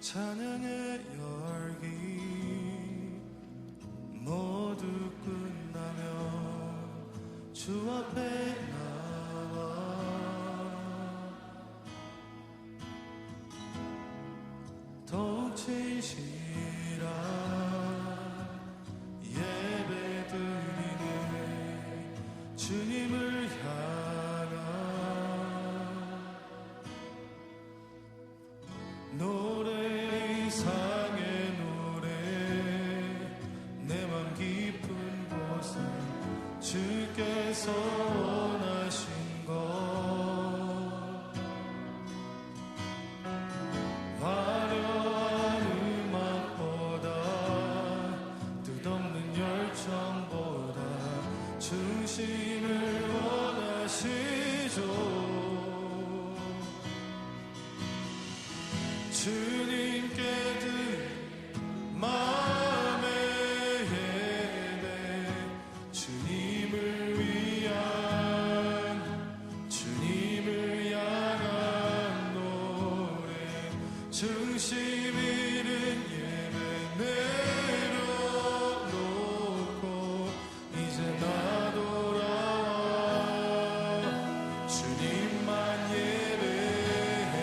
찬양의 열기 모두 끝나면 주 앞에 나와 더욱 진실한 예배 드리네 주님을 향한 노래 이상의 노래 내 맘 깊은 곳에 주께서 원하신 것 화려한 음악보다 뜻없는 열정보다 중심을 원하시죠. 주님께 드린 마음의 예배 주님을 위한 주님을 향한 노래 중심 잃은 예배 내려놓고 이제 나 돌아와 주님만 예배해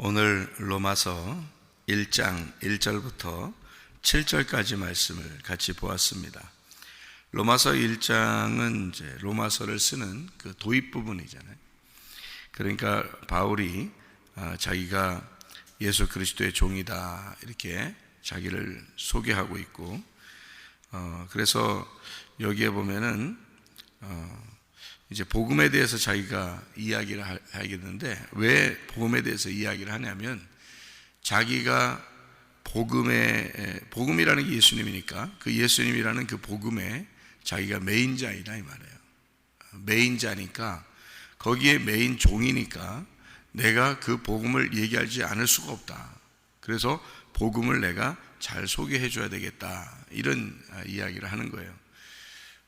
오늘 로마서 1장 1절부터 7절까지 말씀을 같이 보았습니다. 로마서 1장은 이제 로마서를 쓰는 그 도입 부분이잖아요. 그러니까 바울이 자기가 예수 그리스도의 종이다 이렇게 자기를 소개하고 있고, 그래서 여기에 보면은 이제 복음에 대해서 자기가 이야기를 하겠는데, 왜 복음에 대해서 이야기를 하냐면 자기가 복음이라는 게 예수님이니까 그 예수님이라는 그 복음에 자기가 메인자이다 이 말이에요. 메인자니까, 거기에 메인 종이니까 내가 그 복음을 얘기하지 않을 수가 없다. 그래서 복음을 내가 잘 소개해 줘야 되겠다, 이런 이야기를 하는 거예요.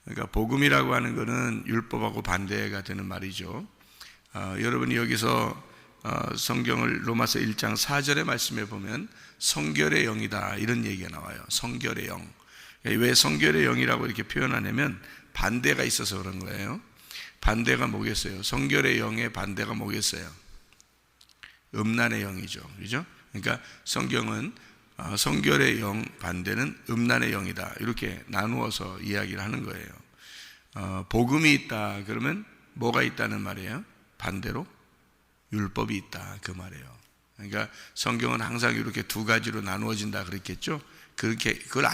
그러니까 복음이라고 하는 것은 율법하고 반대가 되는 말이죠. 여러분이 여기서 성경을 로마서 1장 4절의 말씀에 보면 성결의 영이다 이런 얘기가 나와요. 성결의 영. 왜 성결의 영이라고 이렇게 표현하냐면 반대가 있어서 그런 거예요. 반대가 뭐겠어요? 성결의 영의 반대가 뭐겠어요? 음란의 영이죠. 그죠? 그러니까 성경은 성결의 영 반대는 음란의 영이다 이렇게 나누어서 이야기를 하는 거예요. 복음이 있다 그러면 뭐가 있다는 말이에요? 반대로 율법이 있다 그 말이에요. 그러니까 성경은 항상 이렇게 두 가지로 나누어진다 그랬겠죠. 그걸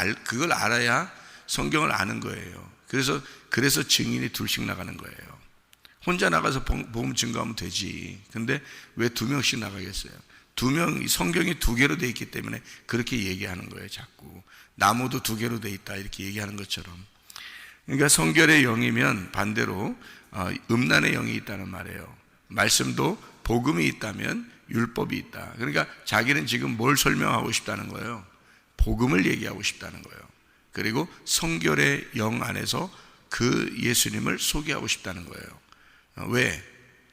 알아야 성경을 아는 거예요. 그래서 증인이 둘씩 나가는 거예요. 혼자 나가서 복음 증거하면 되지. 근데 왜 두 명씩 나가겠어요? 성경이 두 개로 돼 있기 때문에 그렇게 얘기하는 거예요. 자꾸 나무도 두 개로 돼 있다 이렇게 얘기하는 것처럼. 그러니까 성결의 영이면 반대로 음란의 영이 있다는 말이에요. 말씀도 복음이 있다면 율법이 있다. 그러니까 자기는 지금 뭘 설명하고 싶다는 거예요? 복음을 얘기하고 싶다는 거예요. 그리고 성결의 영 안에서 그 예수님을 소개하고 싶다는 거예요. 왜?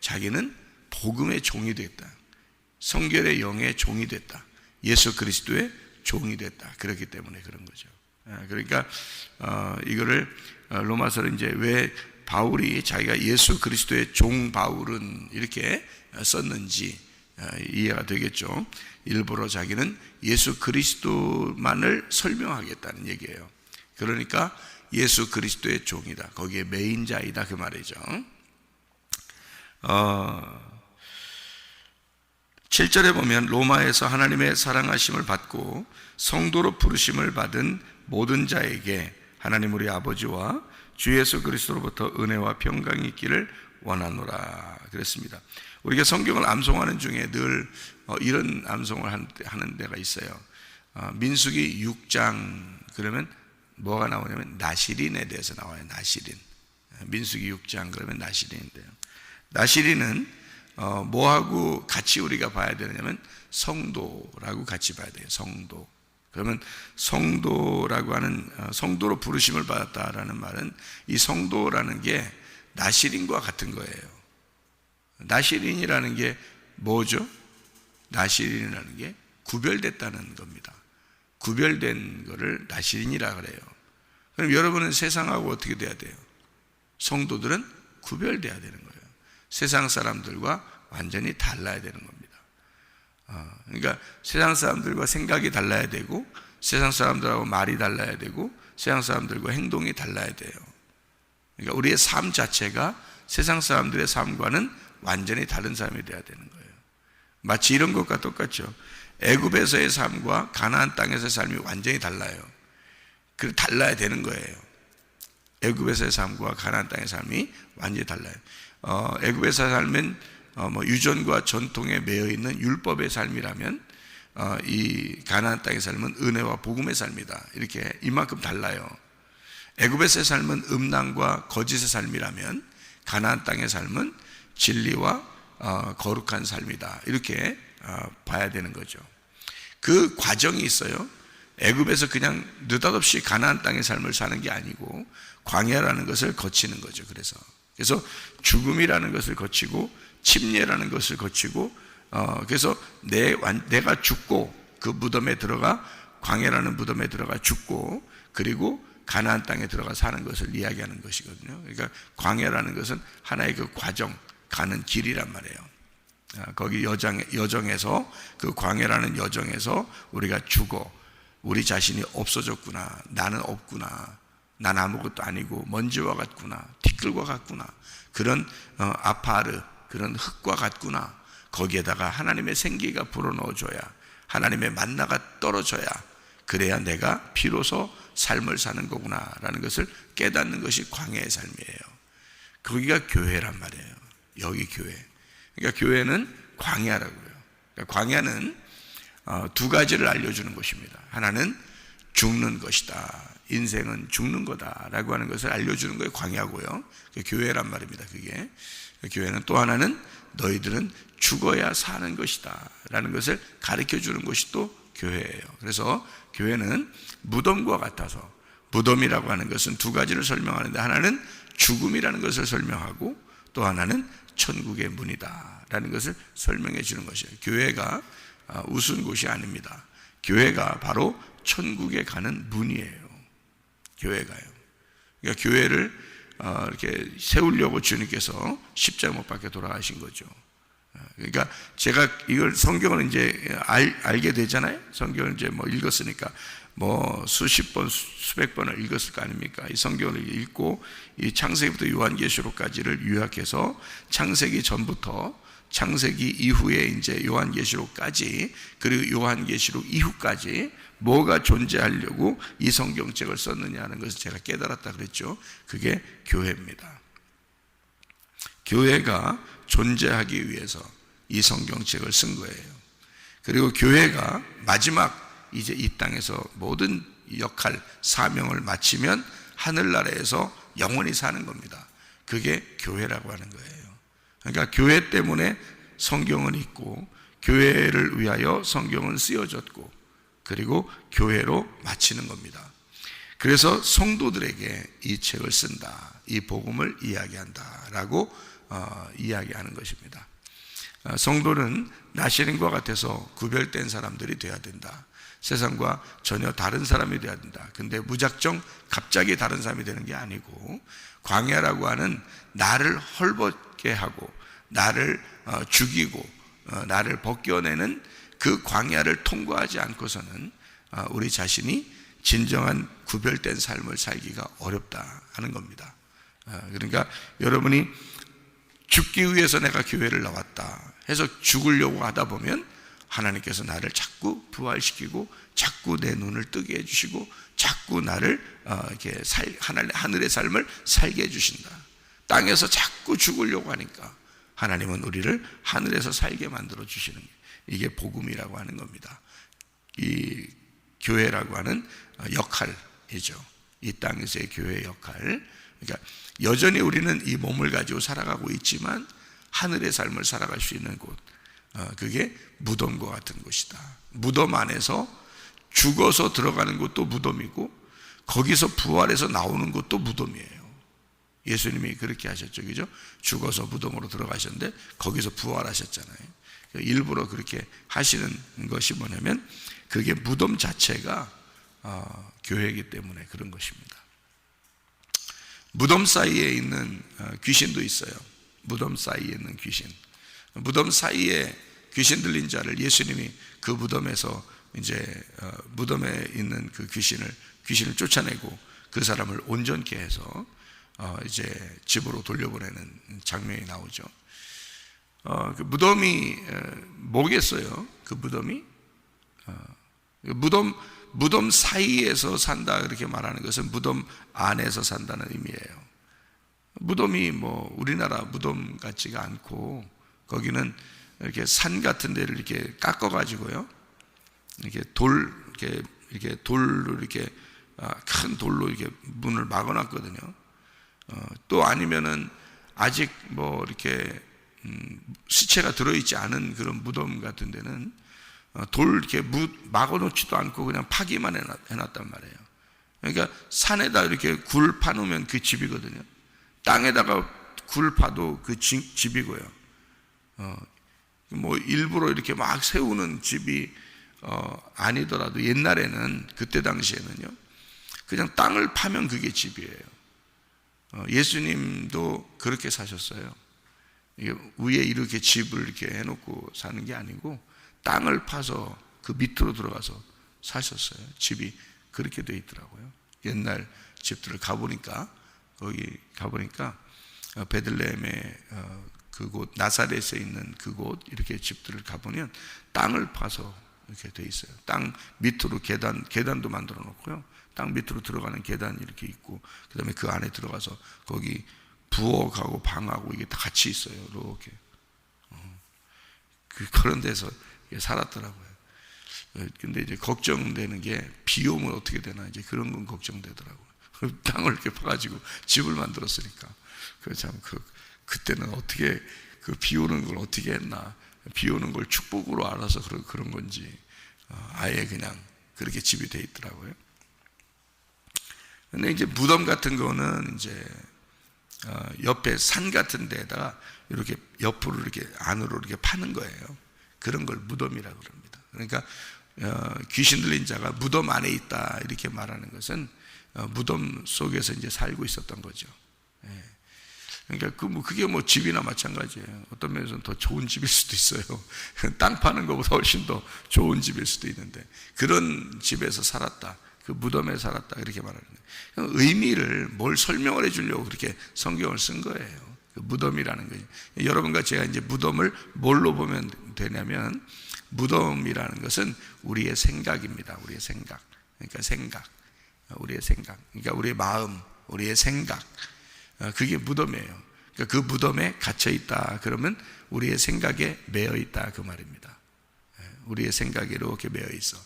자기는 복음의 종이 됐다. 성결의 영의 종이 됐다. 예수 그리스도의 종이 됐다. 그렇기 때문에 그런 거죠. 그러니까 이거를 로마서를 이제 왜 바울이 자기가 예수 그리스도의 종 바울은 이렇게 썼는지 이해가 되겠죠. 일부러 자기는 예수 그리스도만을 설명하겠다는 얘기예요. 그러니까 예수 그리스도의 종이다. 거기에 메인자이다 그 말이죠. 7절에 보면 로마에서 하나님의 사랑하심을 받고 성도로 부르심을 받은 모든 자에게 하나님 우리 아버지와 주 예수 그리스도로부터 은혜와 평강이 있기를 원하노라 그랬습니다. 우리가 성경을 암송하는 중에 늘 이런 암송을 하는 데가 있어요. 민수기 6장 그러면 뭐가 나오냐면 나시린에 대해서 나와요. 나시린. 민수기 6장 그러면 나시린인데요. 나시린은 뭐하고 같이 우리가 봐야 되냐면 성도라고 같이 봐야 돼요. 성도. 그러면 성도라고 하는 성도로 부르심을 받았다라는 말은 이 성도라는 게 나시린과 같은 거예요. 나시린이라는 게 뭐죠? 나시린이라는 게 구별됐다는 겁니다. 구별된 거를 나시린이라 그래요. 그럼 여러분은 세상하고 어떻게 돼야 돼요? 성도들은 구별돼야 되는 거예요. 세상 사람들과 완전히 달라야 되는 겁니다. 그러니까 세상 사람들과 생각이 달라야 되고, 세상 사람들하고 말이 달라야 되고, 세상 사람들과 행동이 달라야 돼요. 그러니까 우리의 삶 자체가 세상 사람들의 삶과는 완전히 다른 삶이 돼야 되는 거예요. 마치 이런 것과 똑같죠. 애굽에서의 삶과 가나안 땅에서의 삶이 완전히 달라요. 그 달라야 되는 거예요. 애굽에서의 삶과 가나안 땅의 삶이 완전히 달라요. 애굽에서 살면 유전과 전통에 매여 있는 율법의 삶이라면 이 가나안 땅의 삶은 은혜와 복음의 삶이다. 이렇게 이만큼 달라요. 애굽에서의 삶은 음란과 거짓의 삶이라면 가나안 땅의 삶은 진리와 거룩한 삶이다. 이렇게 봐야 되는 거죠. 그 과정이 있어요. 애굽에서 그냥 느닷없이 가나안 땅의 삶을 사는 게 아니고 광야라는 것을 거치는 거죠. 그래서 죽음이라는 것을 거치고 침례라는 것을 거치고 그래서 내가 죽고 그 무덤에 들어가 광야라는 무덤에 들어가 죽고 그리고 가나안 땅에 들어가 사는 것을 이야기하는 것이거든요. 그러니까 광야라는 것은 하나의 그 과정, 가는 길이란 말이에요. 거기 여정에서, 그 광야라는 여정에서 우리가 죽어 우리 자신이 없어졌구나, 나는 없구나, 난 아무것도 아니고 먼지와 같구나, 티끌과 같구나, 그런 아파르, 그런 흙과 같구나. 거기에다가 하나님의 생기가 불어넣어줘야, 하나님의 만나가 떨어져야, 그래야 내가 비로소 삶을 사는 거구나 라는 것을 깨닫는 것이 광야의 삶이에요. 거기가 교회란 말이에요. 여기 교회. 그러니까 교회는 광야라고요. 그러니까 광야는 두 가지를 알려주는 것입니다. 하나는 죽는 것이다, 인생은 죽는 거다 라고 하는 것을 알려주는 거예요. 광야고요. 교회란 말입니다. 그게 교회는 또 하나는 너희들은 죽어야 사는 것이다 라는 것을 가르쳐 주는 것이 또 교회예요. 그래서 교회는 무덤과 같아서, 무덤이라고 하는 것은 두 가지를 설명하는데, 하나는 죽음이라는 것을 설명하고 또 하나는 천국의 문이다 라는 것을 설명해 주는 것이에요. 교회가 우스운 곳이 아닙니다. 교회가 바로 천국에 가는 문이에요. 교회가요. 그러니까 교회를 이렇게 세우려고 주님께서 십자가 못 박혀 돌아가신 거죠. 그러니까 제가 이걸 성경을 이제 알게 되잖아요. 성경을 이제 뭐 읽었으니까 뭐 수십 번, 수백 번을 읽었을 거 아닙니까? 이 성경을 읽고 이 창세기부터 요한계시록까지를 요약해서 창세기 전부터 창세기 이후에 이제 요한계시록까지, 그리고 요한계시록 이후까지 뭐가 존재하려고 이 성경책을 썼느냐는 것을 제가 깨달았다 그랬죠. 그게 교회입니다. 교회가 존재하기 위해서 이 성경책을 쓴 거예요. 그리고 교회가 마지막 이제 이 땅에서 모든 역할, 사명을 마치면 하늘나라에서 영원히 사는 겁니다. 그게 교회라고 하는 거예요. 그러니까 교회 때문에 성경은 있고, 교회를 위하여 성경은 쓰여졌고, 그리고 교회로 마치는 겁니다. 그래서 성도들에게 이 책을 쓴다, 이 복음을 이야기한다라고 이야기하는 것입니다. 성도는 나시린과 같아서 구별된 사람들이 돼야 된다. 세상과 전혀 다른 사람이 돼야 된다. 근데 무작정 갑자기 다른 사람이 되는 게 아니고, 광야라고 하는 나를 헐벗게 하고 나를 죽이고 나를 벗겨내는 그 광야를 통과하지 않고서는 우리 자신이 진정한 구별된 삶을 살기가 어렵다 하는 겁니다. 그러니까 여러분이 죽기 위해서 내가 교회를 나왔다 해서 죽으려고 하다 보면 하나님께서 나를 자꾸 부활시키고 자꾸 내 눈을 뜨게 해주시고 자꾸 나를 이렇게 하늘의 삶을 살게 해주신다. 땅에서 자꾸 죽으려고 하니까 하나님은 우리를 하늘에서 살게 만들어 주시는, 이게 복음이라고 하는 겁니다. 이 교회라고 하는 역할이죠. 이 땅에서의 교회의 역할. 그러니까 여전히 우리는 이 몸을 가지고 살아가고 있지만 하늘의 삶을 살아갈 수 있는 곳, 그게 무덤과 같은 곳이다. 무덤 안에서 죽어서 들어가는 곳도 무덤이고 거기서 부활해서 나오는 곳도 무덤이에요. 예수님이 그렇게 하셨죠, 그죠? 죽어서 무덤으로 들어가셨는데 거기서 부활하셨잖아요. 일부러 그렇게 하시는 것이 뭐냐면 그게 무덤 자체가 교회이기 때문에 그런 것입니다. 무덤 사이에 있는 귀신도 있어요. 무덤 사이에 있는 귀신. 무덤 사이에 귀신 들린 자를 예수님이 그 무덤에서 이제 무덤에 있는 그 귀신을 쫓아내고 그 사람을 온전케 해서 이제 집으로 돌려보내는 장면이 나오죠. 그 무덤이 뭐겠어요? 그 무덤이 무덤 사이에서 산다 그렇게 말하는 것은 무덤 안에서 산다는 의미예요. 무덤이 뭐 우리나라 무덤 같지가 않고 거기는 이렇게 산 같은 데를 이렇게 깎아 가지고요, 이렇게 돌로 이렇게 큰 돌로 이렇게 문을 막아놨거든요. 또 아니면은 아직 뭐 이렇게 시체가 들어있지 않은 그런 무덤 같은 데는 돌 이렇게 막아놓지도 않고 그냥 파기만 해놨단 말이에요. 그러니까 산에다 이렇게 굴 파놓으면 그 집이거든요. 땅에다가 굴 파도 그 집이고요. 뭐 일부러 이렇게 막 세우는 집이 아니더라도 옛날에는, 그때 당시에는요, 그냥 땅을 파면 그게 집이에요. 예수님도 그렇게 사셨어요. 이게 위에 이렇게 집을 이렇게 해놓고 사는 게 아니고 땅을 파서 그 밑으로 들어가서 사셨어요. 집이 그렇게 돼 있더라고요. 옛날 집들을 가보니까, 거기 가보니까 베들레헴의 그곳, 나사렛에 있는 그곳 이렇게 집들을 가보면 땅을 파서 이렇게 돼 있어요. 땅 밑으로 계단도 만들어 놓고요. 땅 밑으로 들어가는 계단이 이렇게 있고, 그 다음에 그 안에 들어가서 거기 부엌하고 방하고 이게 다 같이 있어요. 이렇게. 그런 데서 살았더라고요. 근데 이제 걱정되는 게 비 오면 어떻게 되나, 이제 그런 건 걱정되더라고요. 땅을 이렇게 파가지고 집을 만들었으니까. 그때는 어떻게 그 비 오는 걸 어떻게 했나, 비 오는 걸 축복으로 알아서 그런 건지, 아예 그냥 그렇게 집이 돼 있더라고요. 근데 이제 무덤 같은 거는 이제 옆에 산 같은 데다가 이렇게 옆으로 이렇게 안으로 이렇게 파는 거예요. 그런 걸 무덤이라고 그럽니다. 그러니까 귀신 들린 자가 무덤 안에 있다 이렇게 말하는 것은 무덤 속에서 이제 살고 있었던 거죠. 예. 그러니까 그게 뭐 집이나 마찬가지예요. 어떤 면에서는 더 좋은 집일 수도 있어요. 땅 파는 것보다 훨씬 더 좋은 집일 수도 있는데, 그런 집에서 살았다, 그 무덤에 살았다 이렇게 말하는 거예요. 의미를 뭘 설명을 해주려고 그렇게 성경을 쓴 거예요. 그 무덤이라는 거예요. 여러분과 제가 이제 무덤을 뭘로 보면 되냐면, 무덤이라는 것은 우리의 생각입니다. 우리의 생각. 그러니까 우리의 생각. 그러니까 우리의 마음, 우리의 생각. 그게 무덤이에요. 그러니까 그 무덤에 갇혀 있다 그러면 우리의 생각에 매여 있다 그 말입니다. 우리의 생각에 이렇게 매여 있어.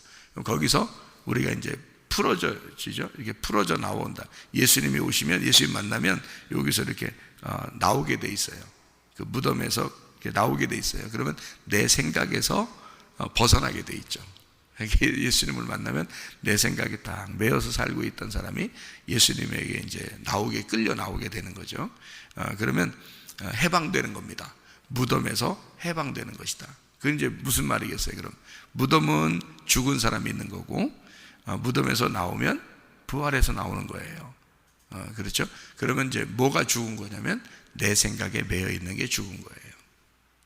거기서 우리가 이제 풀어지죠. 이렇게 풀어져 나온다. 예수님이 오시면, 예수님 만나면 여기서 이렇게 나오게 돼 있어요. 그 무덤에서 이렇게 나오게 돼 있어요. 그러면 내 생각에서 벗어나게 돼 있죠. 예수님을 만나면 내 생각에 딱 매여서 살고 있던 사람이 예수님에게 이제 끌려 나오게 되는 거죠. 그러면 해방되는 겁니다. 무덤에서 해방되는 것이다. 그건 이제 무슨 말이겠어요? 그럼 무덤은 죽은 사람이 있는 거고, 무덤에서 나오면 부활해서 나오는 거예요. 그렇죠? 그러면 이제 뭐가 죽은 거냐면 내 생각에 매여 있는 게 죽은 거예요.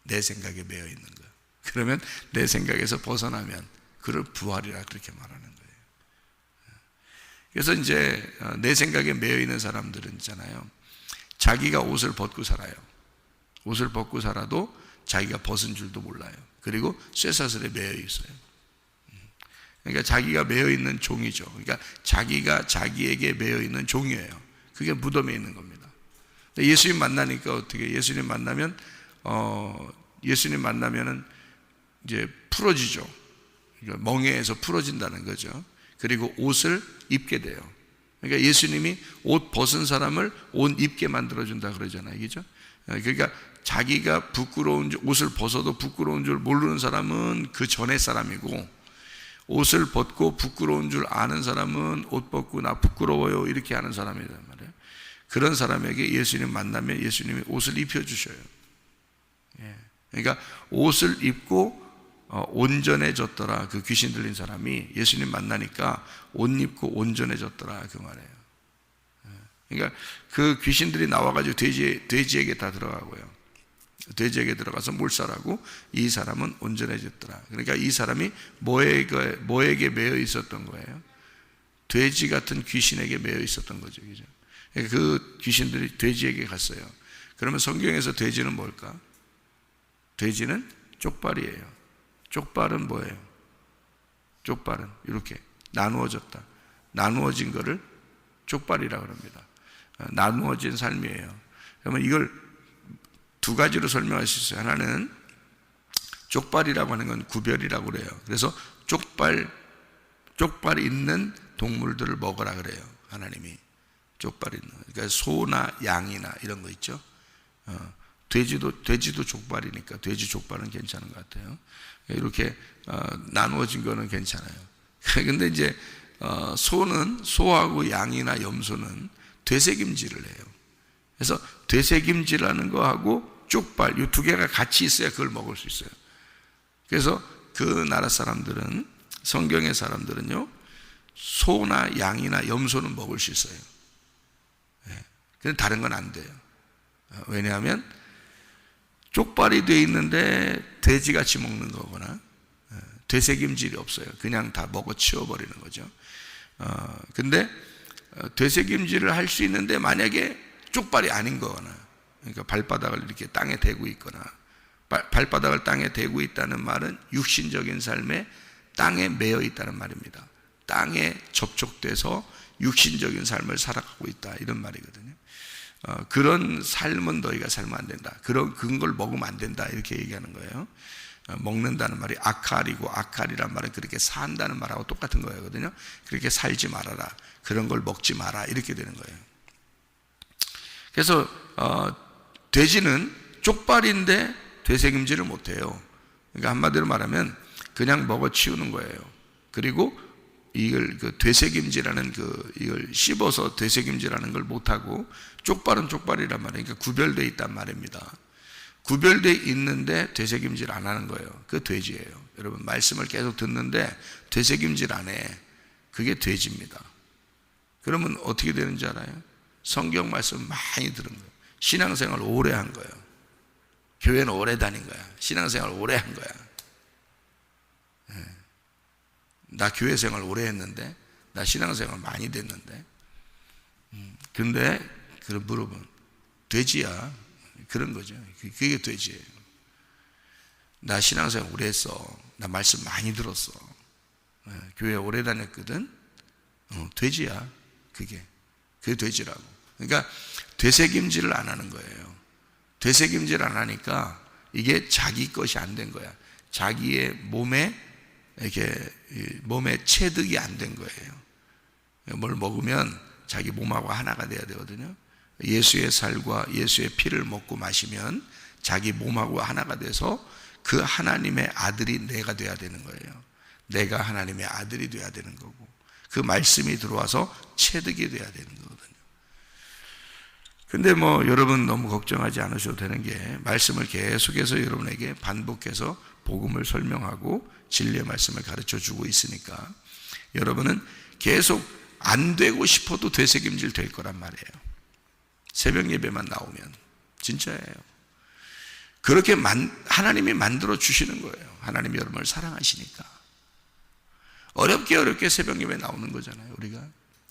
내 생각에 매여 있는 거. 그러면 내 생각에서 벗어나면 그걸 부활이라 그렇게 말하는 거예요. 그래서 이제 내 생각에 매여 있는 사람들은 있잖아요. 자기가 옷을 벗고 살아요. 옷을 벗고 살아도 자기가 벗은 줄도 몰라요. 그리고 쇠사슬에 매여 있어요. 그러니까 자기가 매여 있는 종이죠. 그러니까 자기가 자기에게 매여 있는 종이에요. 그게 무덤에 있는 겁니다. 예수님 만나니까 어떻게? 예수님 만나면은 이제 풀어지죠. 그러니까 멍에에서 풀어진다는 거죠. 그리고 옷을 입게 돼요. 그러니까 예수님이 옷 벗은 사람을 옷 입게 만들어준다 그러잖아요. 그죠? 그러니까 자기가 옷을 벗어도 부끄러운 줄 모르는 사람은 그 전의 사람이고, 옷을 벗고 부끄러운 줄 아는 사람은 옷 벗고 나 부끄러워요 이렇게 하는 사람이란 말이에요. 그런 사람에게 예수님 만나면 예수님이 옷을 입혀주셔요. 그러니까 옷을 입고 온전해졌더라. 그 귀신 들린 사람이 예수님 만나니까 옷 입고 온전해졌더라 그 말이에요. 그러니까 그 귀신들이 나와가지고 돼지에게 다 들어가고요. 돼지에게 들어가서 몰살하고 이 사람은 온전해졌더라. 그러니까 이 사람이 뭐에게 매여 있었던 거예요? 돼지 같은 귀신에게 매여 있었던 거죠. 그죠? 그러니까 그 귀신들이 돼지에게 갔어요. 그러면 성경에서 돼지는 뭘까? 돼지는 쪽발이에요. 쪽발은 뭐예요? 쪽발은 이렇게 나누어졌다. 나누어진 거를 쪽발이라고 합니다. 나누어진 삶이에요. 그러면 이걸 두 가지로 설명할 수 있어요. 하나는 쪽발이라고 하는 건 구별이라고 그래요. 그래서 쪽발 있는 동물들을 먹으라 그래요. 하나님이 쪽발 있는. 그러니까 소나 양이나 이런 거 있죠. 돼지도 족발이니까 돼지 족발은 괜찮은 것 같아요. 이렇게 나누어진 거는 괜찮아요. 근데 이제 소하고 양이나 염소는 되새김질을 해요. 그래서 되새김질하는 거하고 쪽발 이 두 개가 같이 있어야 그걸 먹을 수 있어요. 그래서 그 나라 사람들은, 성경의 사람들은요, 소나 양이나 염소는 먹을 수 있어요. 근데 다른 건 안 돼요. 왜냐하면 쪽발이 돼 있는데 돼지같이 먹는 거거나 되새김질이 없어요. 그냥 다 먹어 치워버리는 거죠. 근데 되새김질을 할 수 있는데 만약에 쪽발이 아닌 거거나, 그러니까 발바닥을 이렇게 땅에 대고 있거나, 발바닥을 땅에 대고 있다는 말은 육신적인 삶에 땅에 매여 있다는 말입니다. 땅에 접촉돼서 육신적인 삶을 살아가고 있다, 이런 말이거든요. 그런 삶은 너희가 살면 안 된다. 그런 걸 먹으면 안 된다, 이렇게 얘기하는 거예요. 먹는다는 말이 아칼이고, 아칼이란 말은 그렇게 산다는 말하고 똑같은 거거든요. 그렇게 살지 말아라, 그런 걸 먹지 마라, 이렇게 되는 거예요. 그래서 돼지는 쪽발인데 되새김질을 못해요. 그러니까 한마디로 말하면 그냥 먹어 치우는 거예요. 그리고 이걸 되새김질하는 이걸 씹어서 되새김질하는 걸 못하고, 쪽발은 쪽발이란 말이에요. 그러니까 구별되어 있단 말입니다. 구별되어 있는데 되새김질 안 하는 거예요. 그 돼지예요. 여러분, 말씀을 계속 듣는데 되새김질 안 해. 그게 돼지입니다. 그러면 어떻게 되는지 알아요? 성경 말씀 많이 들은 거예요. 신앙생활 오래 한 거예요. 교회는 오래 다닌 거야. 신앙생활 오래 한 거야. 나 교회 생활 오래 했는데, 나 신앙생활 많이 됐는데, 근데 그런 물어보면 돼지야, 그런 거죠. 그게 돼지예요. 나 신앙생활 오래 했어. 나 말씀 많이 들었어. 교회 오래 다녔거든. 돼지야. 그게 돼지라고. 그러니까 되새김질을 안 하는 거예요. 되새김질 안 하니까 이게 자기 것이 안 된 거야. 자기의 몸에 체득이 안 된 거예요. 뭘 먹으면 자기 몸하고 하나가 돼야 되거든요. 예수의 살과 예수의 피를 먹고 마시면 자기 몸하고 하나가 돼서 그 하나님의 아들이 내가 돼야 되는 거예요. 내가 하나님의 아들이 돼야 되는 거고, 그 말씀이 들어와서 체득이 돼야 되는 거거든요. 근데 여러분 너무 걱정하지 않으셔도 되는 게, 말씀을 계속해서 여러분에게 반복해서 복음을 설명하고 진리의 말씀을 가르쳐 주고 있으니까 여러분은 계속 안 되고 싶어도 되새김질 될 거란 말이에요. 새벽 예배만 나오면. 진짜예요. 그렇게 하나님이 만들어 주시는 거예요. 하나님이 여러분을 사랑하시니까. 어렵게 새벽 예배 나오는 거잖아요, 우리가.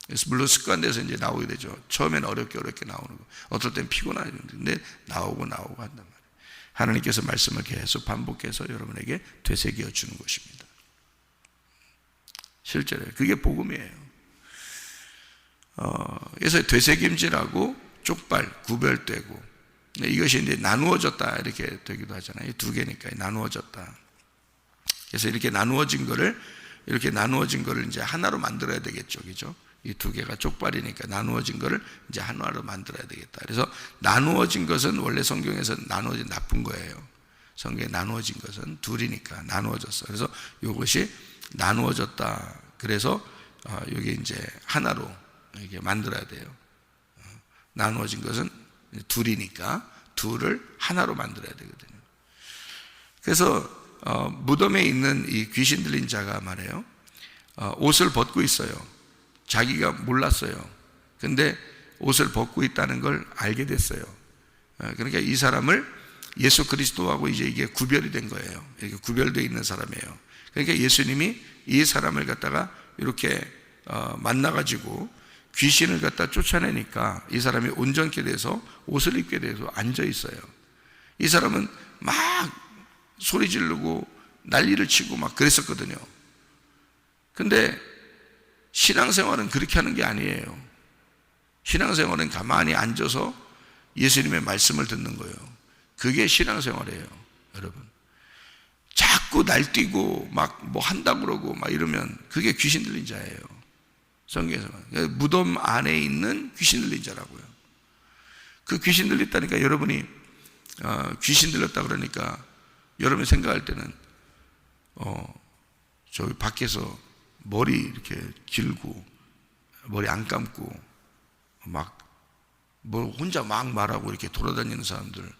그래서 물론 습관돼서 이제 나오게 되죠. 처음에는 어렵게 나오는 거. 어떨 땐 피곤한데 나오고 한단 말이에요. 하나님께서 말씀을 계속 반복해서 여러분에게 되새겨 주는 것입니다. 실제로 그게 복음이에요. 그래서 되새김질하고 쪽발 구별되고, 이것이 이제 나누어졌다, 이렇게 되기도 하잖아요. 두 개니까 나누어졌다. 그래서 이렇게 나누어진 거를 이제 하나로 만들어야 되겠죠, 그죠? 이 두 개가 쪽발이니까 나누어진 거를 이제 하나로 만들어야 되겠다. 그래서 나누어진 것은 원래 성경에서 나누어진 나쁜 거예요. 성경에 나누어진 것은 둘이니까 나누어졌어. 그래서 이것이 나누어졌다. 그래서 이게 이제 하나로 이렇게 만들어야 돼요. 나누어진 것은 둘이니까 둘을 하나로 만들어야 되거든요. 그래서 무덤에 있는 이 귀신 들린 자가 말이에요, 옷을 벗고 있어요. 자기가 몰랐어요. 근데 옷을 벗고 있다는 걸 알게 됐어요. 그러니까 이 사람을 예수 그리스도하고 이제 이게 구별이 된 거예요. 이렇게 구별되어 있는 사람이에요. 그러니까 예수님이 이 사람을 갖다가 이렇게 만나가지고 귀신을 갖다 쫓아내니까 이 사람이 온전케 돼서 옷을 입게 돼서 앉아 있어요. 이 사람은 막 소리 지르고 난리를 치고 막 그랬었거든요. 근데 신앙생활은 그렇게 하는 게 아니에요. 신앙생활은 가만히 앉아서 예수님의 말씀을 듣는 거예요. 그게 신앙생활이에요, 여러분. 자꾸 날뛰고 막 뭐 한다고 그러고 막 이러면 그게 귀신 들린 자예요. 성경에서 무덤 안에 있는 귀신 들린 자라고요. 그 귀신 들렸다니까, 여러분이 귀신 들렸다 그러니까 여러분이 생각할 때는 저기 밖에서 머리 이렇게 길고 머리 안 감고 막 뭐 혼자 막 말하고 이렇게 돌아다니는 사람들,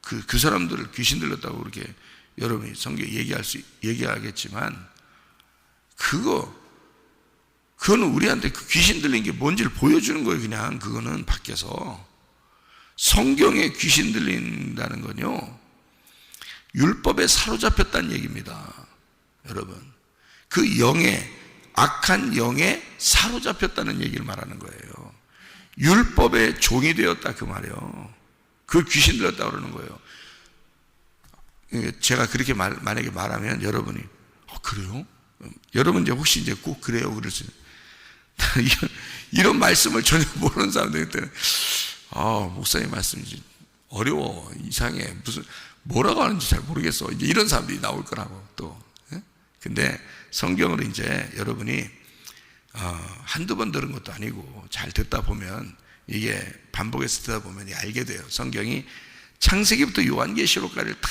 그 사람들을 귀신 들렸다고 그렇게 여러분이 성경에 얘기하겠지만, 그거는 우리한테 그 귀신 들린 게 뭔지를 보여주는 거예요. 그냥 그거는 밖에서. 성경에 귀신 들린다는 건요, 율법에 사로잡혔다는 얘기입니다. 여러분, 그 악한 영에 사로잡혔다는 얘기를 말하는 거예요. 율법의 종이 되었다 그 말이에요. 그 귀신 되었다 그러는 거예요. 제가 그렇게 만약에 말하면 여러분이 그래요? 여러분 이제 혹시 이제 꼭 그래요 그러지? 이런 말씀을 전혀 모르는 사람들한테는 목사님 말씀이 어려워, 이상해, 무슨 뭐라고 하는지 잘 모르겠어, 이제 이런 사람들이 나올 거라고. 또 근데 성경을 이제 여러분이 한두 번 들은 것도 아니고 잘 듣다 보면, 이게 반복해서 듣다 보면 알게 돼요. 성경이 창세기부터 요한계시록까지 다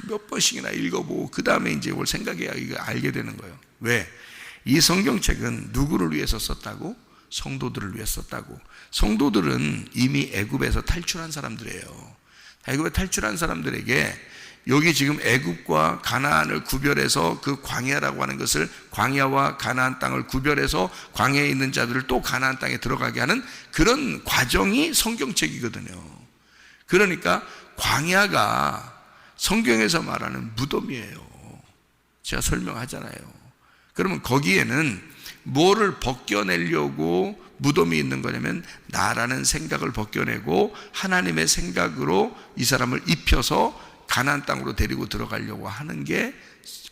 몇 번씩이나 읽어보고 그 다음에 이제 올 생각해야 이거 알게 되는 거예요. 왜? 이 성경책은 누구를 위해서 썼다고? 성도들을 위해 썼다고. 성도들은 이미 애굽에서 탈출한 사람들이에요. 애굽에 탈출한 사람들에게 여기 지금 애굽과 가나안을 구별해서, 그 광야라고 하는 것을, 광야와 가나안 땅을 구별해서 광야에 있는 자들을 또 가나안 땅에 들어가게 하는 그런 과정이 성경책이거든요. 그러니까 광야가 성경에서 말하는 무덤이에요. 제가 설명하잖아요. 그러면 거기에는 뭐를 벗겨내려고 무덤이 있는 거냐면, 나라는 생각을 벗겨내고 하나님의 생각으로 이 사람을 입혀서 가나안 땅으로 데리고 들어가려고 하는 게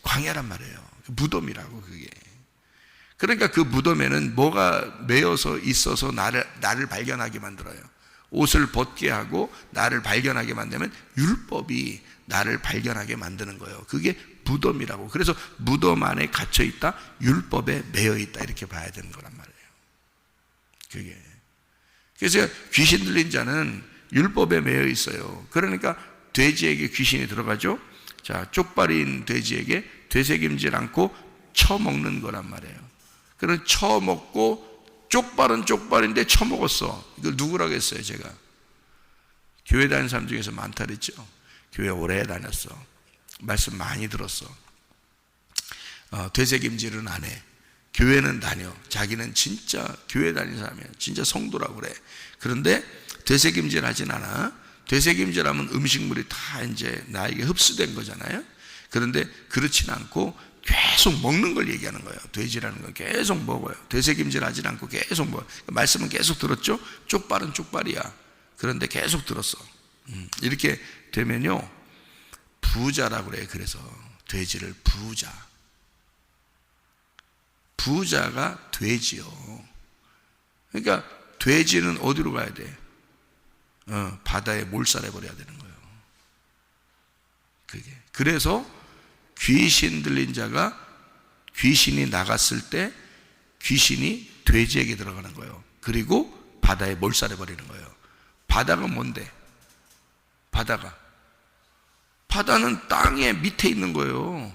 광야란 말이에요. 무덤이라고, 그게. 그러니까 그 무덤에는 뭐가 매여서 있어서 나를 발견하게 만들어요. 옷을 벗게 하고 나를 발견하게 만들면 율법이 나를 발견하게 만드는 거예요. 그게 무덤이라고. 그래서 무덤 안에 갇혀 있다, 율법에 매여 있다, 이렇게 봐야 되는 거란 말이에요. 그게. 그래서 귀신 들린 자는 율법에 매여 있어요. 그러니까 돼지에게 귀신이 들어가죠. 자, 쪽발인 돼지에게 되새김질 않고 쳐먹는 거란 말이에요. 그럼 쳐먹고, 쪽발은 쪽발인데 쳐먹었어. 이걸 누구라고 했어요? 제가 교회 다니는 사람 중에서 많다 그랬죠. 교회 오래 다녔어, 말씀 많이 들었어, 되새김질은 안 해, 교회는 다녀, 자기는 진짜 교회 다니는 사람이야, 진짜 성도라고 그래. 그런데 되새김질 하진 않아. 되새김질하면 음식물이 다 이제 나에게 흡수된 거잖아요. 그런데 그렇진 않고 계속 먹는 걸 얘기하는 거예요. 돼지라는 건 계속 먹어요. 되새김질 하진 않고 계속 먹어요. 말씀은 계속 들었죠. 쪽발은 쪽발이야. 그런데 계속 들었어. 이렇게 되면요, 부자라고 그래요. 그래서 돼지를 부자가 돼지요. 그러니까 돼지는 어디로 가야 돼? 바다에 몰살해 버려야 되는 거예요. 그게. 그래서 귀신 들린 자가, 귀신이 나갔을 때 귀신이 돼지에게 들어가는 거예요. 그리고 바다에 몰살해 버리는 거예요. 바다가 뭔데? 바다는 땅의 밑에 있는 거예요.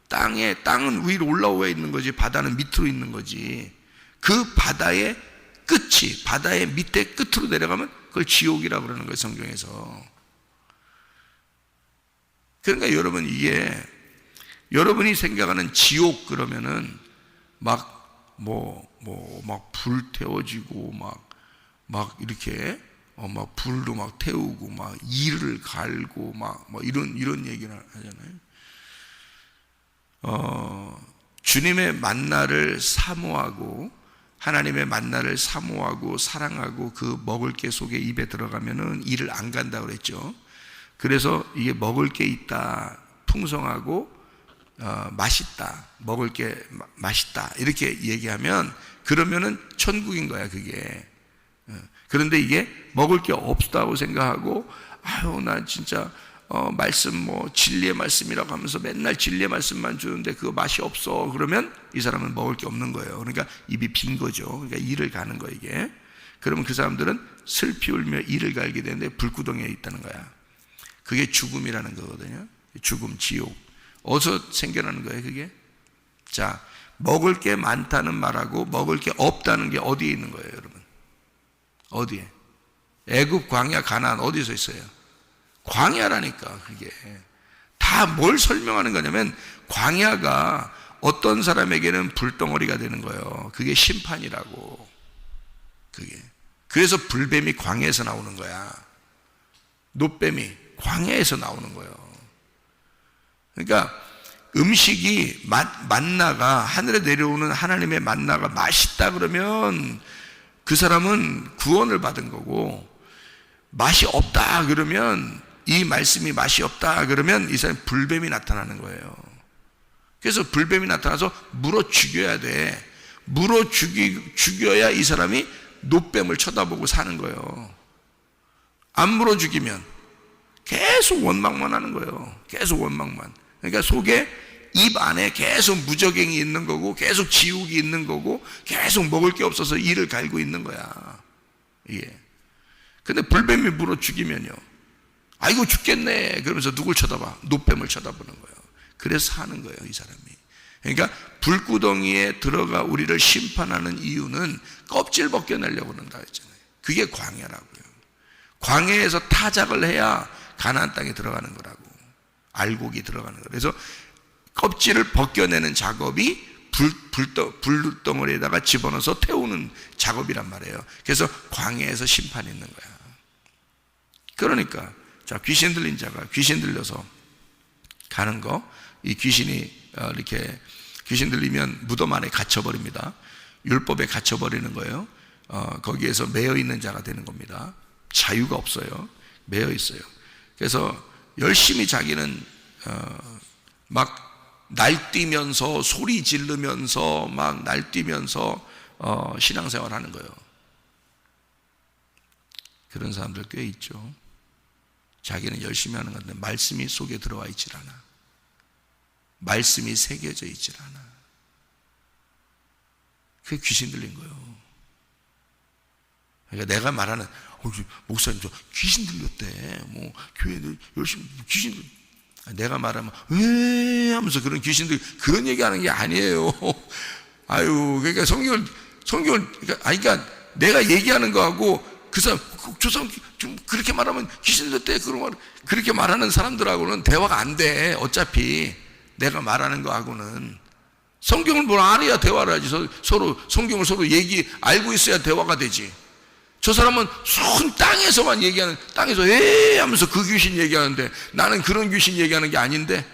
땅은 위로 올라와 있는 거지, 바다는 밑으로 있는 거지. 그 바다의 끝이, 바다의 밑에 끝으로 내려가면 그걸 지옥이라고 그러는 거예요, 성경에서. 그러니까 여러분, 이게 여러분이 생각하는 지옥 그러면은 막 불 태워지고 막 이렇게 막 불도 막 태우고 막 이를 갈고 막 이런 얘기를 하잖아요. 주님의 만나를 사모하고, 하나님의 만나를 사모하고 사랑하고 그 먹을 게 속에 입에 들어가면은 이를 안 간다고 그랬죠. 그래서 이게 먹을 게 있다, 풍성하고 맛있다, 먹을 게 맛있다, 이렇게 얘기하면 그러면은 천국인 거야, 그게. 그런데 이게 먹을 게 없다고 생각하고, 나 진짜 말씀 진리의 말씀이라고 하면서 맨날 진리의 말씀만 주는데 그거 맛이 없어, 그러면 이 사람은 먹을 게 없는 거예요. 그러니까 입이 빈 거죠. 그러니까 이를 가는 거예요, 이게. 그러면 그 사람들은 슬피 울며 이를 갈게 되는데 불구덩이에 있다는 거야. 그게 죽음이라는 거거든요. 죽음, 지옥. 어디서 생겨나는 거예요, 그게? 자, 먹을 게 많다는 말하고 먹을 게 없다는 게 어디에 있는 거예요, 여러분? 어디에? 애굽, 광야, 가나안, 어디서 있어요? 광야라니까. 그게 다 뭘 설명하는 거냐면, 광야가 어떤 사람에게는 불덩어리가 되는 거예요. 그게 심판이라고. 그게. 그래서 불뱀이 광야에서 나오는 거야. 노뱀이 광야에서 나오는 거예요. 그러니까 음식이 만나가 하늘에 내려오는 하나님의 만나가 맛있다 그러면 그 사람은 구원을 받은 거고, 맛이 없다 그러면, 이 말씀이 맛이 없다 그러면 이 사람이 불뱀이 나타나는 거예요. 그래서 불뱀이 나타나서 물어 죽여야 돼. 물어 죽여야 이 사람이 노뱀을 쳐다보고 사는 거예요. 안 물어 죽이면 계속 원망만 하는 거예요. 계속 원망만. 그러니까 속에, 입 안에 계속 무적행이 있는 거고, 계속 지옥이 있는 거고, 계속 먹을 게 없어서 이를 갈고 있는 거야. 예. 근데 불뱀이 물어 죽이면요, 아이고 죽겠네 그러면서 누굴 쳐다봐? 노뱀을 쳐다보는 거예요. 그래서 사는 거예요, 이 사람이. 그러니까 불구덩이에 들어가 우리를 심판하는 이유는 껍질 벗겨내려고 그런다 했잖아요. 그게 광야라고요. 광야에서 타작을 해야 가나안 땅에 들어가는 거라고. 알곡이 들어가는 거예요. 그래서 껍질을 벗겨내는 작업이 불덩어리에다가 집어넣어서 태우는 작업이란 말이에요. 그래서 광야에서 심판이 있는 거야. 그러니까 자, 귀신 들린 자가 귀신 들려서 가는 거, 이 귀신이 이렇게 귀신 들리면 무덤 안에 갇혀버립니다. 율법에 갇혀버리는 거예요. 거기에서 매여 있는 자가 되는 겁니다. 자유가 없어요. 매여 있어요. 그래서 열심히 자기는 막 날뛰면서, 소리 지르면서, 막 날뛰면서 신앙생활 하는 거예요. 그런 사람들 꽤 있죠. 자기는 열심히 하는 건데 말씀이 속에 들어와 있질 않아. 말씀이 새겨져 있질 않아. 그게 귀신 들린 거예요. 그러니까 내가 말하는, 목사님 저 귀신 들렸대, 뭐 교회들 열심히 귀신 들렸대, 내가 말하면 왜 하면서 그런 귀신들 그런 얘기하는 게 아니에요. 아유, 그러니까 성경을 그러니까 내가 얘기하는 거하고 그 사람, 저 사람 좀 그렇게 말하면 귀신 들렸대 그런 말, 그렇게 말하는 사람들하고는 대화가 안 돼. 어차피 내가 말하는 거하고는 성경을 뭘 알아야 대화를 하지. 서로 성경을 서로 알고 있어야 대화가 되지. 저 사람은 손 땅에서만 얘기하는, 땅에서 에이 하면서 그 귀신 얘기하는데 나는 그런 귀신 얘기하는 게 아닌데,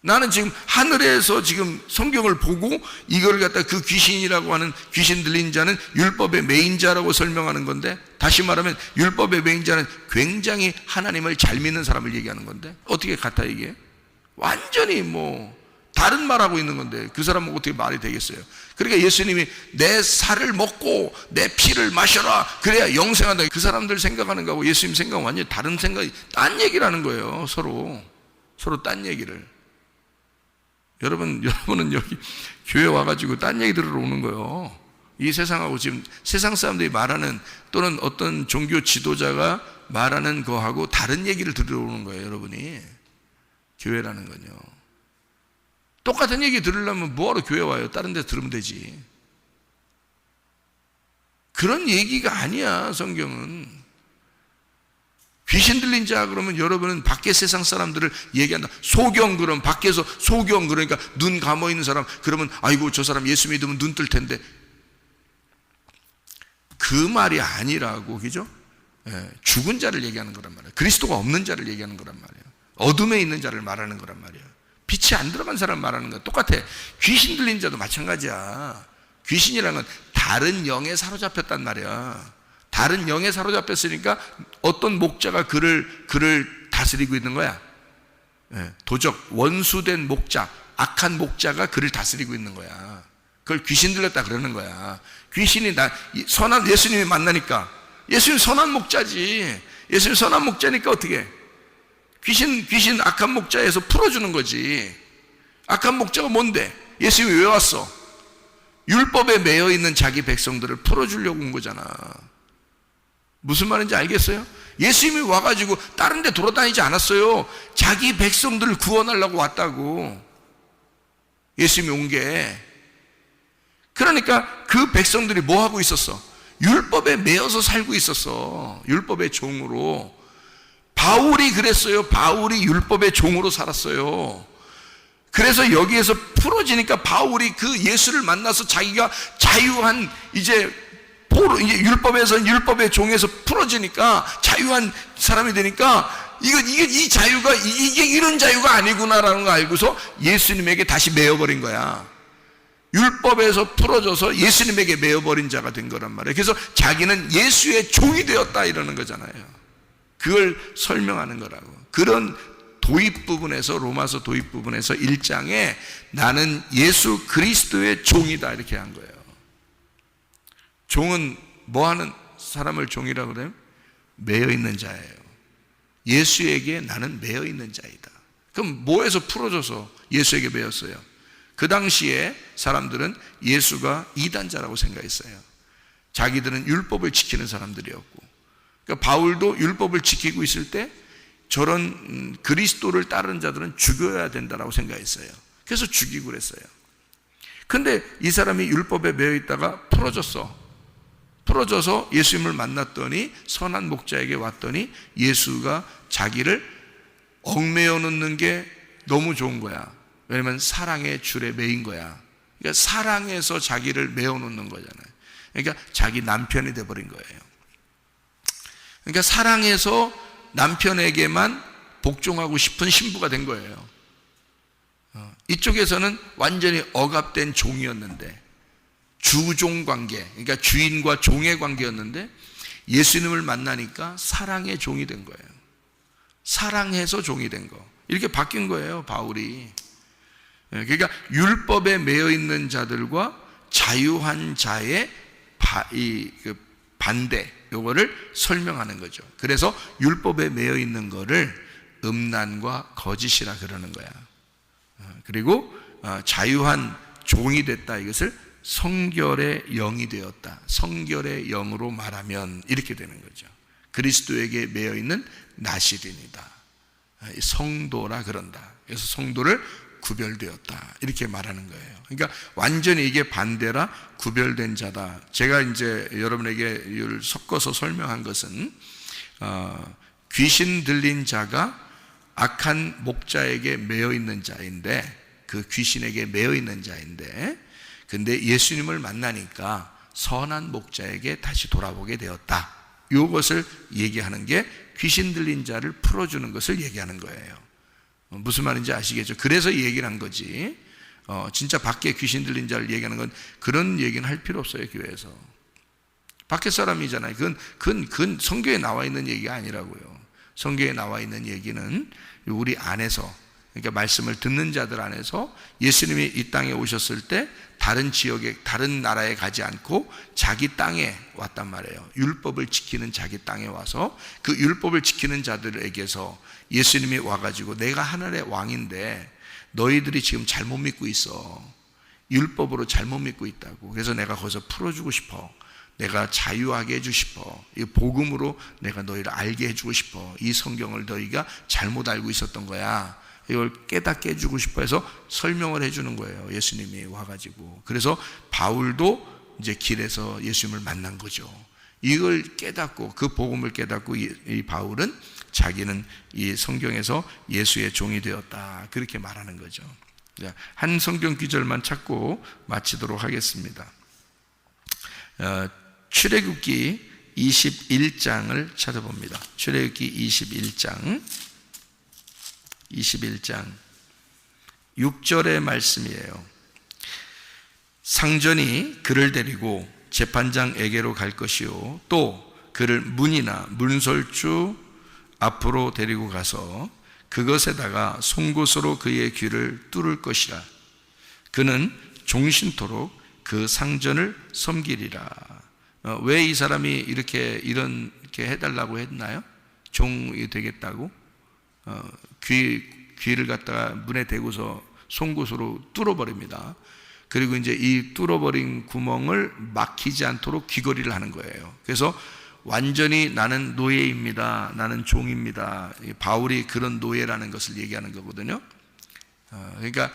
나는 지금 하늘에서 지금 성경을 보고 이걸 갖다 그 귀신이라고 하는, 귀신 들린 자는 율법의 매인 자라고 설명하는 건데, 다시 말하면 율법의 매인 자는 굉장히 하나님을 잘 믿는 사람을 얘기하는 건데 어떻게 같아 이게? 완전히 뭐 다른 말하고 있는 건데 그 사람은 어떻게 말이 되겠어요? 그러니까 예수님이 내 살을 먹고 내 피를 마셔라 그래야 영생한다, 그 사람들 생각하는 거하고 예수님 생각은 완전히 다른 생각이, 딴 얘기를 하는 거예요. 서로 딴 얘기를. 여러분은 여기 교회 와가지고 딴 얘기 들으러 오는 거예요. 이 세상하고 지금 세상 사람들이 말하는, 또는 어떤 종교 지도자가 말하는 거하고 다른 얘기를 들으러 오는 거예요. 여러분이 교회라는 건요, 똑같은 얘기 들으려면 뭐하러 교회 와요? 다른 데서 들으면 되지. 그런 얘기가 아니야. 성경은 귀신 들린 자 그러면 여러분은 밖에 세상 사람들을 얘기한다. 소경, 그럼 밖에서 소경, 그러니까 눈 감아 있는 사람, 그러면 아이고 저 사람 예수 믿으면 눈 뜰 텐데, 그 말이 아니라고. 그죠? 예, 죽은 자를 얘기하는 거란 말이에요. 그리스도가 없는 자를 얘기하는 거란 말이에요. 어둠에 있는 자를 말하는 거란 말이에요. 빛이 안 들어간 사람 말하는 거야. 똑같아. 귀신 들린 자도 마찬가지야. 귀신이라는 건 다른 영에 사로잡혔단 말이야. 다른 영에 사로잡혔으니까 어떤 목자가 그를 다스리고 있는 거야. 도적, 원수된 목자, 악한 목자가 그를 다스리고 있는 거야. 그걸 귀신 들렸다 그러는 거야. 귀신이 선한 예수님이 만나니까, 예수님 선한 목자지. 예수님 선한 목자니까 어떻게 해? 귀신 악한 목자에서 풀어주는 거지. 악한 목자가 뭔데? 예수님이 왜 왔어? 율법에 매여 있는 자기 백성들을 풀어주려고 온 거잖아. 무슨 말인지 알겠어요? 예수님이 와가지고 다른 데 돌아다니지 않았어요. 자기 백성들을 구원하려고 왔다고. 예수님이 온 게. 그러니까 그 백성들이 뭐 하고 있었어? 율법에 매여서 살고 있었어. 율법의 종으로. 바울이 그랬어요. 바울이 율법의 종으로 살았어요. 그래서 여기에서 풀어지니까 바울이 그 예수를 만나서 자기가 자유한, 이제 율법에서 율법의 종에서 풀어지니까 자유한 사람이 되니까 이게 이 자유가 이게 이런 자유가 아니구나라는 거 알고서 예수님에게 다시 매여버린 거야. 율법에서 풀어져서 예수님에게 매여버린 자가 된 거란 말이에요. 그래서 자기는 예수의 종이 되었다 이러는 거잖아요. 그걸 설명하는 거라고. 그런 도입 부분에서, 로마서 도입 부분에서 1장에 나는 예수 그리스도의 종이다 이렇게 한 거예요. 종은 뭐 하는 사람을 종이라고 그래요? 매여 있는 자예요. 예수에게 나는 매여 있는 자이다. 그럼 뭐에서 풀어져서 예수에게 매였어요? 그 당시에 사람들은 예수가 이단자라고 생각했어요. 자기들은 율법을 지키는 사람들이었고, 그러니까 바울도 율법을 지키고 있을 때 저런 그리스도를 따르는 자들은 죽여야 된다라고 생각했어요. 그래서 죽이고 그랬어요. 근데 이 사람이 율법에 매여 있다가 풀어져서 예수님을 만났더니, 선한 목자에게 왔더니 예수가 자기를 얽매여 놓는 게 너무 좋은 거야. 왜냐면 사랑의 줄에 매인 거야. 그러니까 사랑해서 자기를 매어 놓는 거잖아요. 그러니까 자기 남편이 돼버린 거예요. 그러니까 사랑해서 남편에게만 복종하고 싶은 신부가 된 거예요. 이쪽에서는 완전히 억압된 종이었는데, 주종 관계, 그러니까 주인과 종의 관계였는데 예수님을 만나니까 사랑의 종이 된 거예요. 사랑해서 종이 된 거. 이렇게 바뀐 거예요, 바울이. 그러니까 율법에 매여 있는 자들과 자유한 자의 반대, 요거를 설명하는 거죠. 그래서 율법에 매여 있는 거를 음란과 거짓이라 그러는 거야. 그리고 자유한 종이 됐다, 이것을 성결의 영이 되었다. 성결의 영으로 말하면 이렇게 되는 거죠. 그리스도에게 매여 있는 나시린이다. 성도라 그런다. 그래서 성도를 구별되었다 이렇게 말하는 거예요. 그러니까 완전히 이게 반대라 구별된 자다. 제가 이제 여러분에게 이걸 섞어서 설명한 것은 귀신 들린 자가 악한 목자에게 매여 있는 자인데, 그 귀신에게 매여 있는 자인데, 근데 예수님을 만나니까 선한 목자에게 다시 돌아보게 되었다. 이것을 얘기하는 게 귀신 들린 자를 풀어주는 것을 얘기하는 거예요. 무슨 말인지 아시겠죠? 그래서 이 얘기를 한 거지. 진짜 밖에 귀신 들린 자를 얘기하는 건 그런 얘기는 할 필요 없어요, 교회에서. 밖에 사람이잖아요. 그건 성경에 나와 있는 얘기가 아니라고요. 성경에 나와 있는 얘기는 우리 안에서, 그러니까 말씀을 듣는 자들 안에서 예수님이 이 땅에 오셨을 때 다른 지역에, 다른 나라에 가지 않고 자기 땅에 왔단 말이에요. 율법을 지키는 자기 땅에 와서 그 율법을 지키는 자들에게서 예수님이 와가지고 내가 하늘의 왕인데 너희들이 지금 잘못 믿고 있어. 율법으로 잘못 믿고 있다고. 그래서 내가 거기서 풀어주고 싶어. 내가 자유하게 해주고 싶어. 이 복음으로 내가 너희를 알게 해주고 싶어. 이 성경을 너희가 잘못 알고 있었던 거야. 이걸 깨닫게 해주고 싶어 해서 설명을 해주는 거예요. 예수님이 와가지고. 그래서 바울도 이제 길에서 예수님을 만난 거죠. 이걸 깨닫고, 그 복음을 깨닫고 이 바울은 자기는 이 성경에서 예수의 종이 되었다, 그렇게 말하는 거죠. 한 성경 구절만 찾고 마치도록 하겠습니다. 출애굽기 21장을 찾아봅니다. 출애굽기 21장 6절의 말씀이에요. 상전이 그를 데리고 재판장에게로 갈 것이요, 또 그를 문이나 문설주 앞으로 데리고 가서 그것에다가 송곳으로 그의 귀를 뚫을 것이라. 그는 종신토록 그 상전을 섬기리라. 왜 이 사람이 이렇게 해달라고 했나요? 종이 되겠다고? 귀를 갖다가 문에 대고서 송곳으로 뚫어버립니다. 그리고 이제 이 뚫어버린 구멍을 막히지 않도록 귀걸이를 하는 거예요. 그래서 완전히 나는 노예입니다, 나는 종입니다. 바울이 그런 노예라는 것을 얘기하는 거거든요. 그러니까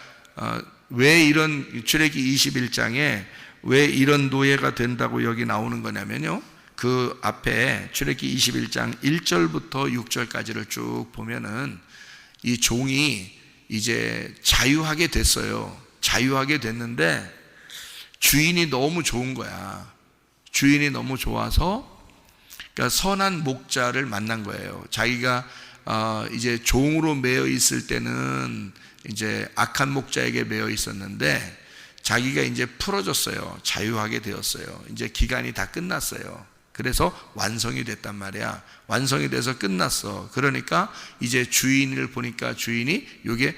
왜 이런, 출애굽기 21장에 왜 이런 노예가 된다고 여기 나오는 거냐면요, 그 앞에 출애굽기 21장 1절부터 6절까지를 쭉 보면은 이 종이 이제 자유하게 됐어요. 자유하게 됐는데 주인이 너무 좋은 거야. 주인이 너무 좋아서, 그러니까 선한 목자를 만난 거예요. 자기가 이제 종으로 매여 있을 때는 이제 악한 목자에게 매여 있었는데 자기가 이제 풀어졌어요. 자유하게 되었어요. 이제 기간이 다 끝났어요. 그래서 완성이 됐단 말이야. 완성이 돼서 끝났어. 그러니까 이제 주인을 보니까 주인이 이게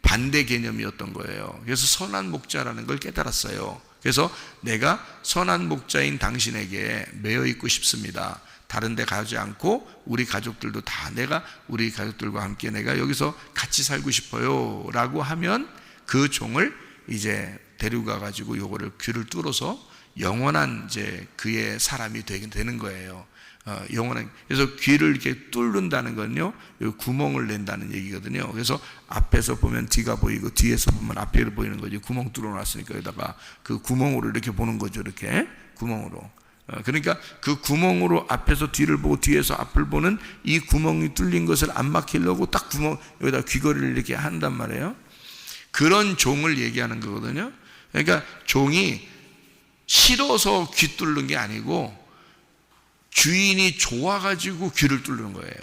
반대 개념이었던 거예요. 그래서 선한 목자라는 걸 깨달았어요. 그래서 내가 선한 목자인 당신에게 매여 있고 싶습니다. 다른 데 가지 않고 우리 가족들도 다 내가 우리 가족들과 함께 내가 여기서 같이 살고 싶어요 라고 하면 그 종을 이제 데려가 가지고 요거를 귀를 뚫어서 영원한 이제 그의 사람이 되는 거예요. 영원한. 그래서 귀를 이렇게 뚫는다는 건요, 구멍을 낸다는 얘기거든요. 그래서 앞에서 보면 뒤가 보이고 뒤에서 보면 앞이 보이는 거죠. 구멍 뚫어놨으니까 여기다가 그 구멍으로 이렇게 보는 거죠. 이렇게 구멍으로. 그러니까 그 구멍으로 앞에서 뒤를 보고 뒤에서 앞을 보는 이 구멍이 뚫린 것을 안 막히려고 딱 구멍 여기다 귀걸이를 이렇게 한단 말이에요. 그런 종을 얘기하는 거거든요. 그러니까 종이 싫어서 귀 뚫는 게 아니고 주인이 좋아가지고 귀를 뚫는 거예요.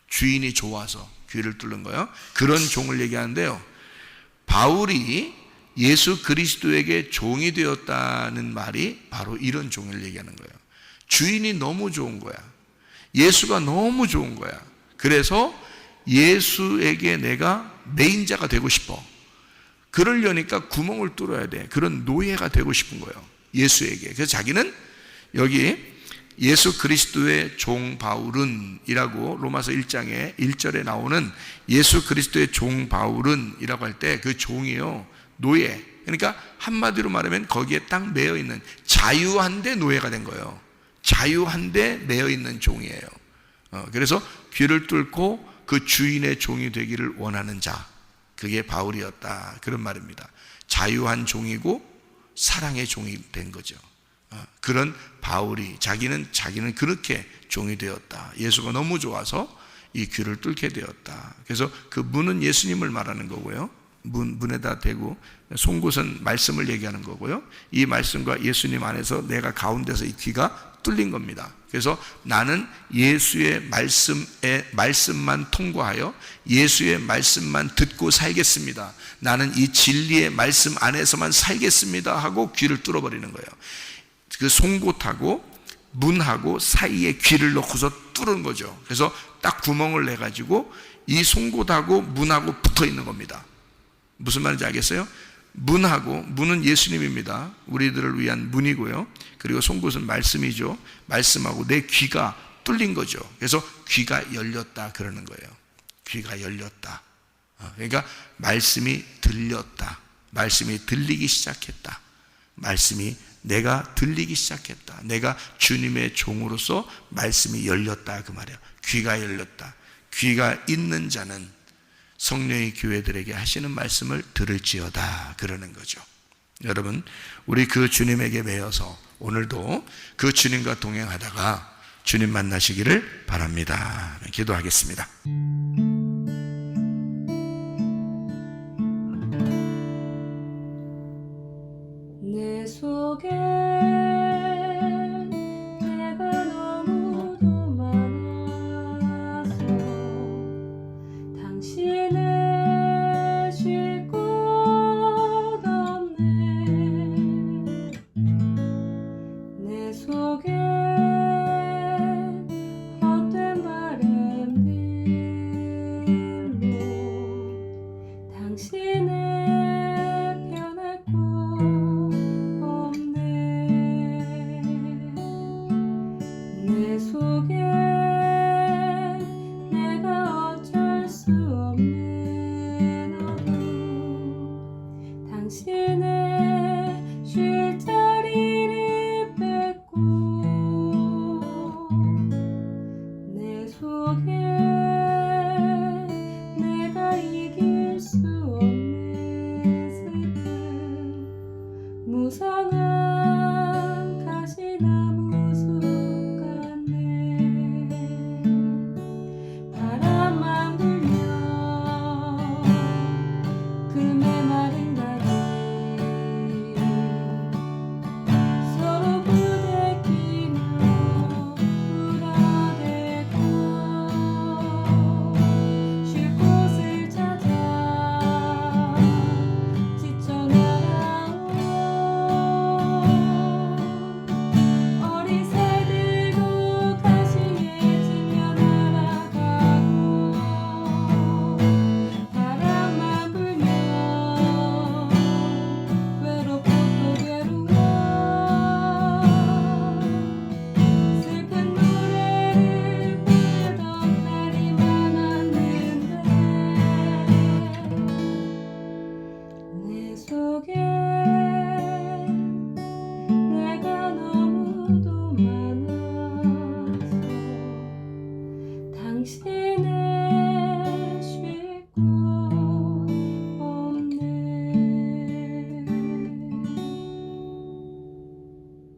주인이 좋아서 귀를 뚫는 거예요. 그런 종을 얘기하는데요. 바울이 예수 그리스도에게 종이 되었다는 말이 바로 이런 종을 얘기하는 거예요. 주인이 너무 좋은 거야. 예수가 너무 좋은 거야. 그래서 예수에게 내가 매인자가 되고 싶어. 그러려니까 구멍을 뚫어야 돼. 그런 노예가 되고 싶은 거예요. 예수에게. 그래서 자기는 여기 예수 그리스도의 종 바울은 이라고 로마서 1장에 1절에 나오는 예수 그리스도의 종 바울은 이라고 할 때 그 종이요, 노예. 그러니까 한마디로 말하면 거기에 딱 매여 있는, 자유한데 노예가 된 거예요. 자유한데 매여 있는 종이에요. 그래서 귀를 뚫고 그 주인의 종이 되기를 원하는 자, 그게 바울이었다, 그런 말입니다. 자유한 종이고 사랑의 종이 된 거죠. 그런 바울이 자기는 그렇게 종이 되었다. 예수가 너무 좋아서 이 귀를 뚫게 되었다. 그래서 그 문은 예수님을 말하는 거고요. 문에다 대고 송곳은 말씀을 얘기하는 거고요. 이 말씀과 예수님 안에서 내가 가운데서 이 귀가 뚫린 겁니다. 그래서 나는 예수의 말씀만 통과하여 예수의 말씀만 듣고 살겠습니다. 나는 이 진리의 말씀 안에서만 살겠습니다 하고 귀를 뚫어버리는 거예요. 그 송곳하고 문하고 사이에 귀를 넣고서 뚫은 거죠. 그래서 딱 구멍을 내가지고 이 송곳하고 문하고 붙어 있는 겁니다. 무슨 말인지 알겠어요? 문은 예수님입니다. 우리들을 위한 문이고요. 그리고 송곳은 말씀이죠. 말씀하고 내 귀가 뚫린 거죠. 그래서 귀가 열렸다 그러는 거예요. 귀가 열렸다. 그러니까 말씀이 들렸다. 말씀이 들리기 시작했다. 말씀이 내가 들리기 시작했다. 내가 주님의 종으로서 말씀이 열렸다 그 말이야. 귀가 열렸다. 귀가 있는 자는 성령의 교회들에게 하시는 말씀을 들을지어다 그러는 거죠. 여러분, 우리 그 주님에게 매여서 오늘도 그 주님과 동행하다가 주님 만나시기를 바랍니다. 기도하겠습니다.